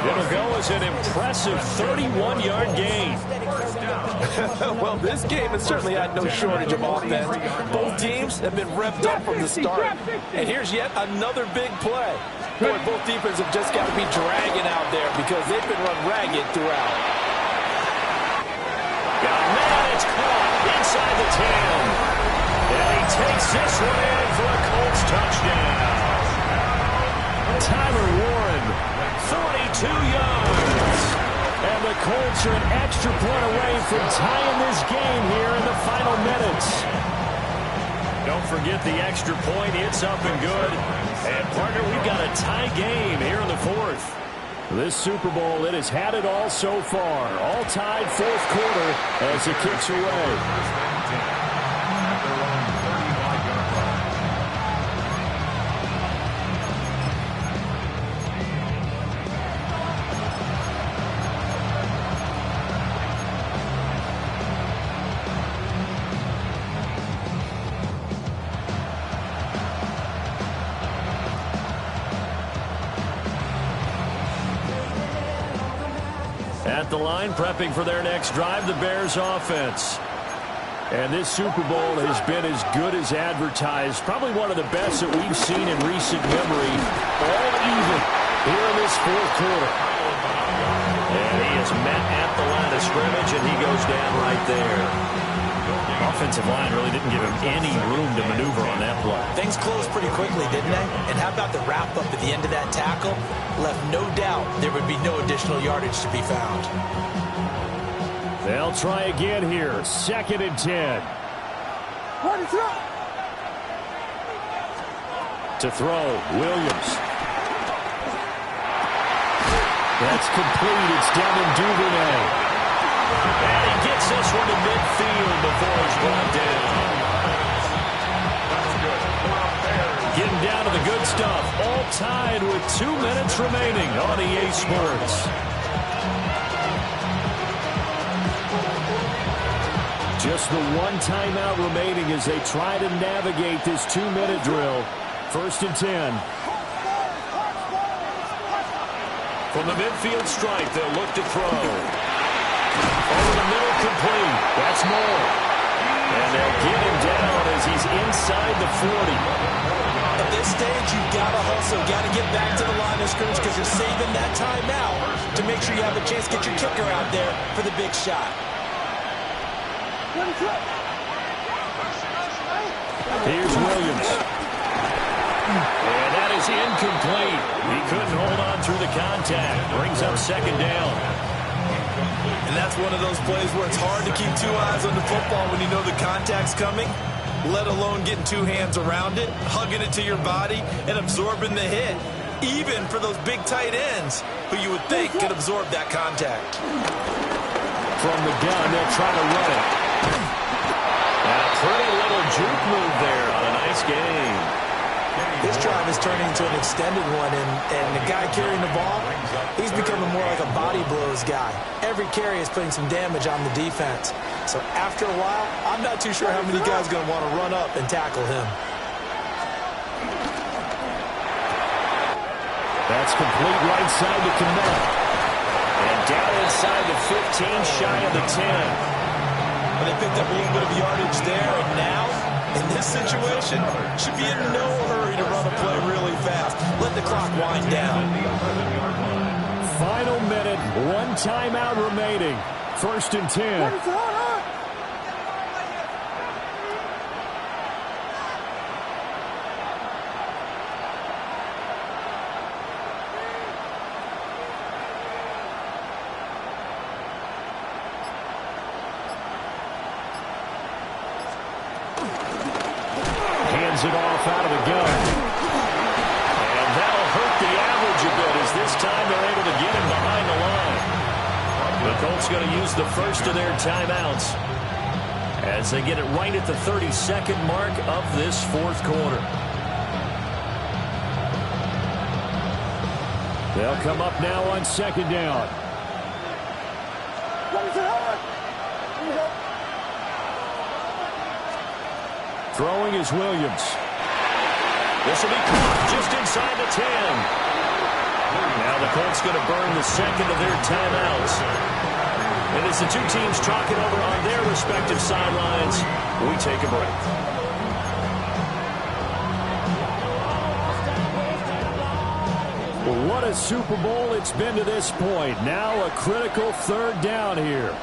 It'll go as an impressive 31-yard gain. Well, this game has certainly had no shortage of offense. Both teams have been revved up from the start. And here's yet another big play. Boy, both defenses have just got to be dragging out there because they've been run ragged throughout. Got a man, it's caught inside the 10. And he takes this one in for a Colts touchdown. Tyler Warren, 42 yards. And the Colts are an extra point away from tying this game here in the final minutes. Don't forget the extra point. It's up and good. And, partner, we've got a tie game here in the 4th. This Super Bowl, it has had it all so far. All tied 4th quarter as it kicks away. At the line, prepping for their next drive, the Bears offense. And this Super Bowl has been as good as advertised. Probably one of the best that we've seen in recent memory. All even here in this 4th quarter. And he is met at the line of scrimmage, and he goes down right there. Offensive line really didn't give him any room to maneuver on that play. Things closed pretty quickly, didn't they? And how about the wrap-up at the end of that tackle? Left no doubt there would be no additional yardage to be found. They'll try again here. 2nd and 10. To throw, Williams. That's complete. It's Devin Duvernay. And he gets this one to midfield before he's brought down. Getting down to the good stuff. All tied with 2 minutes remaining on EA Sports. Just the one timeout remaining as they try to navigate this 2-minute drill. 1st and 10. From the midfield stripe, they'll look to throw. Over the middle, complete. That's more. And they'll get him down as he's inside the 40. At this stage, you've got to hustle. Got to get back to the line of scrimmage because you're saving that timeout to make sure you have a chance to get your kicker out there for the big shot. Here's Williams. And that is incomplete. He couldn't hold on through the contact. Brings up 2nd down. And that's one of those plays where it's hard to keep 2 eyes on the football when you know the contact's coming, let alone getting 2 hands around it, hugging it to your body, and absorbing the hit, even for those big tight ends who you would think could absorb that contact. From the gun, they'll try to run it. And a pretty little juke move there on a nice game. This drive is turning into an extended one, and the guy carrying the ball, he's becoming more like a body blows guy. Every carry is putting some damage on the defense. So after a while, I'm not too sure how many guys are going to want to run up and tackle him. That's complete right side to Kmet. And down inside the 15, shy of the 10. But they picked up a little bit of yardage there, and now, in this situation, should be in no hurry to run a play really fast. Let the clock wind down. final minute, one timeout remaining. 1st and 10. Hands it off out of the gun. And that'll hurt the average a bit as this time they're able to get him behind the line. The Colts going to use the first of their timeouts as they get it right at the 32nd mark of this 4th quarter. They'll come up now on 2nd down. Throwing is Williams. This will be caught just inside the 10. Now the Colts going to burn the second of their timeouts. And as the two teams talk it over on their respective sidelines, we take a break. Well, what a Super Bowl it's been to this point. Now a critical 3rd down here.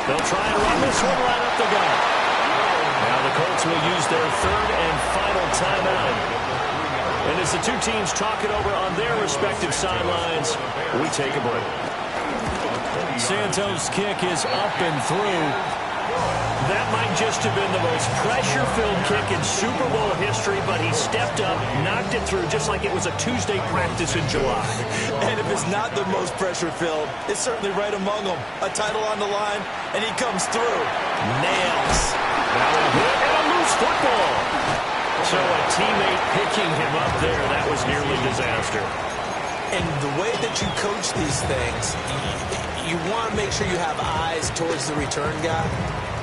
They'll try and run this one right up the gut. Now the Colts will use their 3rd and final timeout. And as the two teams talk it over on their respective sidelines, we take a break. Santos' kick is up and through. That might just have been the most pressure-filled kick in Super Bowl history, but he stepped up, knocked it through just like it was a Tuesday practice in July. And if it's not the most pressure-filled, it's certainly right among them. A title on the line, and he comes through. Nails. That'll hit and a loose football. So a teammate picking him up there, that was nearly disaster. And the way that you coach these things, you want to make sure you have eyes towards the return guy,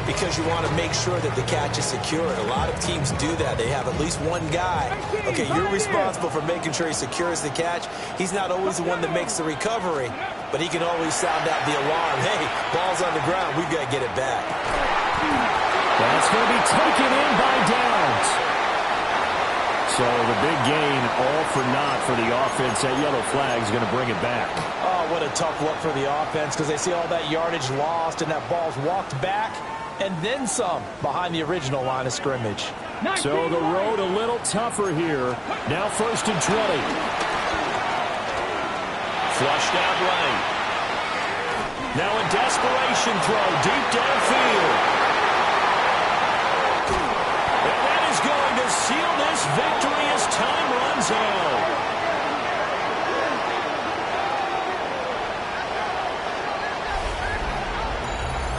because you want to make sure that the catch is secured. A lot of teams do that. They have at least one guy. Okay, you're responsible for making sure he secures the catch. He's not always the one that makes the recovery, but he can always sound out the alarm. Hey, ball's on the ground. We've got to get it back. That's going to be taken in by Downs. So the big gain, all for naught for the offense. That yellow flag is going to bring it back. Oh, what a tough look for the offense, because they see all that yardage lost and that ball's walked back. And then some behind the original line of scrimmage. So the road a little tougher here. Now 1st and 20. Flushed out right. Now a desperation throw deep downfield. And that is going to seal this victory as time runs out.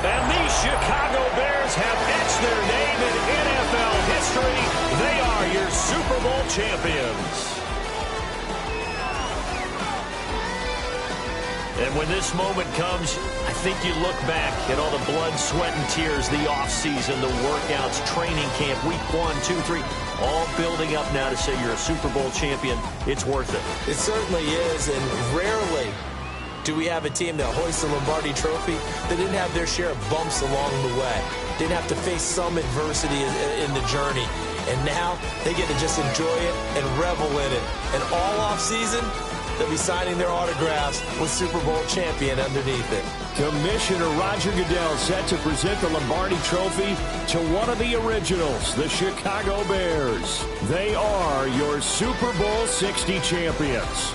And the Chicago Bears have etched their name in NFL history. They are your Super Bowl champions. And when this moment comes, I think you look back at all the blood, sweat, and tears, the offseason, the workouts, training camp, week 1, 2, 3, all building up now to say you're a Super Bowl champion. It's worth it. It certainly is, and rarely do we have a team that hoists the Lombardi Trophy that didn't have their share of bumps along the way, didn't have to face some adversity in the journey. And now they get to just enjoy it and revel in it. And all offseason, they'll be signing their autographs with Super Bowl champion underneath it. Commissioner Roger Goodell set to present the Lombardi Trophy to one of the originals, the Chicago Bears. They are your Super Bowl 60 champions.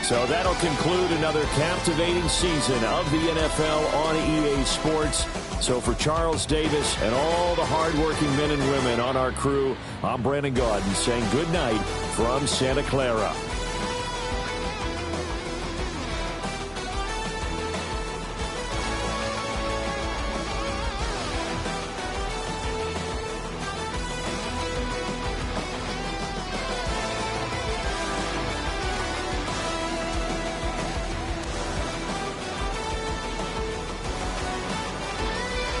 So that'll conclude another captivating season of the NFL on EA Sports. So for Charles Davis and all the hardworking men and women on our crew, I'm Brandon Gaudin saying good night from Santa Clara.